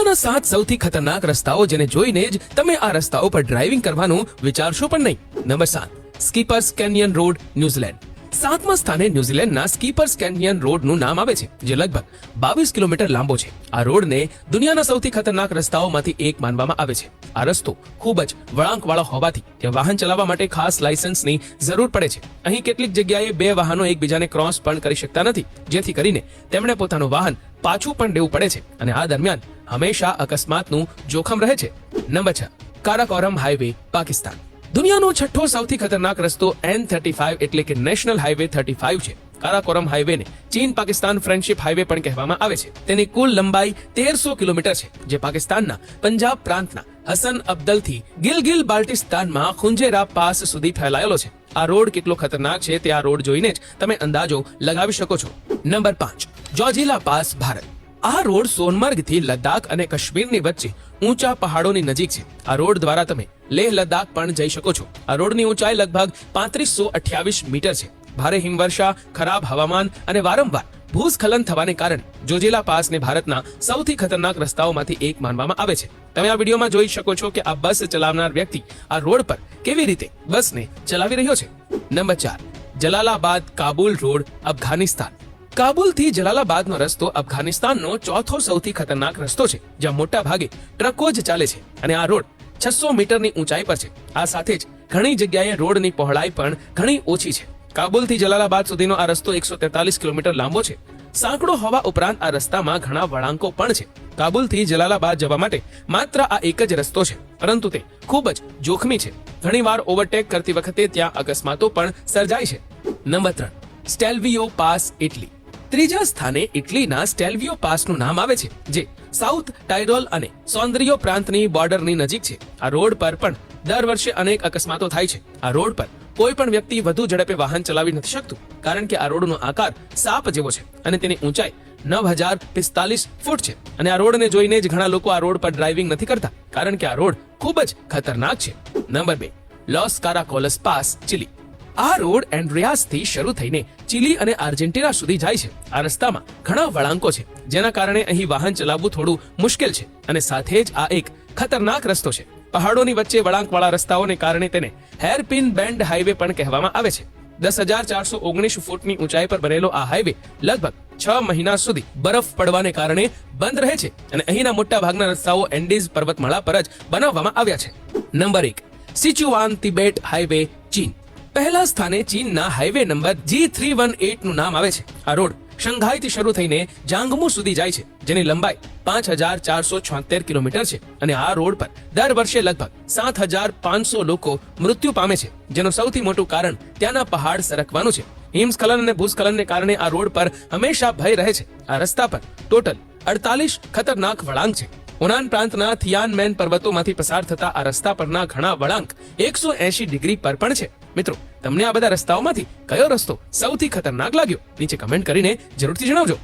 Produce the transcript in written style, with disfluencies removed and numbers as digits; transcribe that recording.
દુનિયાના 7 સૌથી ખતરનાક રસ્તાઓ જેને જોઈને જ તમે આ રસ્તાઓ પર ડ્રાઇવિંગ કરવાનું વિચારશો પણ નહીં. Number 7 Skippers Canyon Road, New Zealand. 7મા સ્થાને ન્યુઝીલેન્ડના સ્કીપર્સ કેન્યન રોડનું નામ આવે છે, જે લગભગ 22 કિલોમીટર લાંબો છે. આ રોડને દુનિયાના સૌથી ખતરનાક રસ્તાઓમાંથી એક માનવામાં આવે છે. આ રસ્તો ખૂબ જ વળાંકવાળો હોવાથી ત્યાં વાહન ચલાવવા માટે ખાસ લાયસન્સની જરૂર પડે છે. અહીં કેટલીક જગ્યાએ બે વાહનો એકબીજાને ક્રોસ પણ કરી શકતા નથી, જેથી કરીને તેમણે પોતાનું વાહન પાછું પણ દેવું પડે છે અને આ દરમિયાન હંમેશા અકસ્માતનું જોખમ રહે છે. Number 6 Karakoram highway, Pakistan. દુનિયાનો છઠ્ઠો સૌથી ખતરનાક રસ્તો N35 એટલે કે નેશનલ હાઈવે 35 છે. કારાકોરમ હાઈવેને ચીન પાકિસ્તાન ફ્રેન્ડશિપ હાઈવે પણ કહેવામાં આવે છે. તેની કુલ લંબાઈ 1300 કિલોમીટર છે, જે પાકિસ્તાનના પંજાબ પ્રાંતના હસન અબ્દલથી ગિલગિલ બાલ્ટિસ્તાનમાં ખુંજેરા પાસ સુધી ફેલાયેલો છે. આ રોડ કેટલો ખતરનાક છે તે આ રોડ જોઈને જ તમે અંદાજો લગાવી શકો છો. Number 5 Zojila pass, Bharat. આ રોડ સોનમર્ગથી લદ્દાખ અને કાશ્મીરની વચ્ચે ઊંચા પહાડોની નજીક છે. આ રોડ દ્વારા તમે લેહ લદ્દાખ પણ જઈ શકો છો. આ રોડની ઊંચાઈ લગભગ 3528 મીટર છે. ભારે હિમવર્ષા, ખરાબ હવામાન અને વારંવાર ભૂસ્ખલન થવાને કારણે જોજીલા પાસને ભારતના સૌથી ખતરનાક રસ્તાઓમાંથી એક માનવામાં આવે છે. તમે આ વિડીયોમાં જોઈ શકો છો કે આ બસ ચલાવનાર વ્યક્તિ આ રોડ પર કેવી રીતે બસને ચલાવી રહ્યો છે. Number 4 Jalalabad Kabul road, Afghanistan. કાબુલથી જલાલાબાદનો રસ્તો અફઘાનિસ્તાનનો ચોથો સૌથી ખતરનાક રસ્તો છે, જ્યાં મોટા ભાગે ટ્રકો જ ચાલે છે અને આ રોડ 600 મીટરની ઊંચાઈ પર છે. આ સાથે જ ઘણી જગ્યાએ રોડની પહોળાઈ પણ ઘણી ઓછી છે. કાબુલથી જલાલાબાદ સુધીનો આ રસ્તો 143 કિલોમીટર લાંબો છે. સાંકડો હોવા ઉપરાંત આ રસ્તામાં ઘણા વળાંકો પણ છે. કાબુલથી જલાલાબાદ જવા માટે માત્ર આ એક જ રસ્તો છે, પરંતુ તે ખૂબ જ જોખમી છે. ઘણીવાર ઓવરટેક કરતી વખતે ત્યાં અકસ્માતો પણ સર્જાય છે. Number 3 Stelvio pass, Italy. ત્રીજા સ્થાને ઇટલીના સ્ટેલ્વિયો પાસનું નામ આવે છે, જે સાઉથ ટાયરોલ અને સૌંદર્યો પ્રાંતની બોર્ડરની નજીક છે. આ રોડ પર પણ દર વર્ષે અનેક અકસ્માતો થાય છે. આ રોડ પર કોઈ પણ વ્યક્તિ વધુ ઝડપે વાહન ચલાવી નથી શકતું, કારણ કે આ રોડનો આકાર સાપ જેવો છે અને તેની ઊંચાઈ 9045 ફૂટ છે. અને આ રોડને જોઈને જ ઘણા લોકો આ રોડ પર ડ્રાઇવિંગ નથી કરતા, કારણ કે આ રોડ ખૂબ જ ખતરનાક છે. Number 2 Los Caracoles pass, Chile. આ રોડ એન્ડ્રિયાસથી શરૂ થઈને ચિલી અને આર્જેન્ટિના સુધી જાય છે. આ રસ્તામાં ઘણા વળાંકો છે, જેના કારણે અહીં વાહન ચલાવવું થોડું મુશ્કેલ છે અને સાથે જ આ એક ખતરનાક રસ્તો છે. પહાડોની વચ્ચે વળાંકવાળા રસ્તાઓને કારણે તેને હેરપિન બેન્ડ હાઈવે પણ કહેવામાં આવે છે. 10,419 ફૂટની ઊંચાઈ પર બનેલો આ હાઈવે લગભગ 6 મહિના સુધી બરફ પડવાને કારણે બંધ રહે છે અને અહીંના મોટા ભાગના રસ્તાઓ એન્ડીઝ પર્વતમાળા પર જ બનાવવામાં આવ્યા છે. નંબર 1 સિચુઆન તિબેટ હાઈવે, ચીન. પહેલા સ્થાને ચીનના હાઈવે નંબર G318 નું નામ આવે છે. આ રોડ શંઘાઈથી શરૂ થઈને જાંગમુ સુધી જાય છે, જેની લંબાઈ 5476 કિલોમીટર છે અને આ રોડ પર દર વર્ષે લગભગ 7500 લોકો મૃત્યુ પામે છે, જેનું સૌથી મોટું કારણ ત્યાંના પહાડ સરકવાનું છે. હિમસ્ખલન અને ભૂસ્ખલનને કારણે આ રોડ પર હંમેશા ભય રહે છે. આ રસ્તા પર ટોટલ 48 ખતરનાક વળાંક છે. ઉનાન પ્રાંતના થિયાનમેન પર્વતોમાંથી પસાર થતા આ રસ્તા પરના ઘણા વળાંક 180 ડિગ્રી પર પણ છે. મિત્રો, તમને આ બધા રસ્તાઓમાંથી કયો રસ્તો સૌથી ખતરનાક લાગ્યો? નીચે કમેન્ટ કરીને જરૂરથી જણાવજો.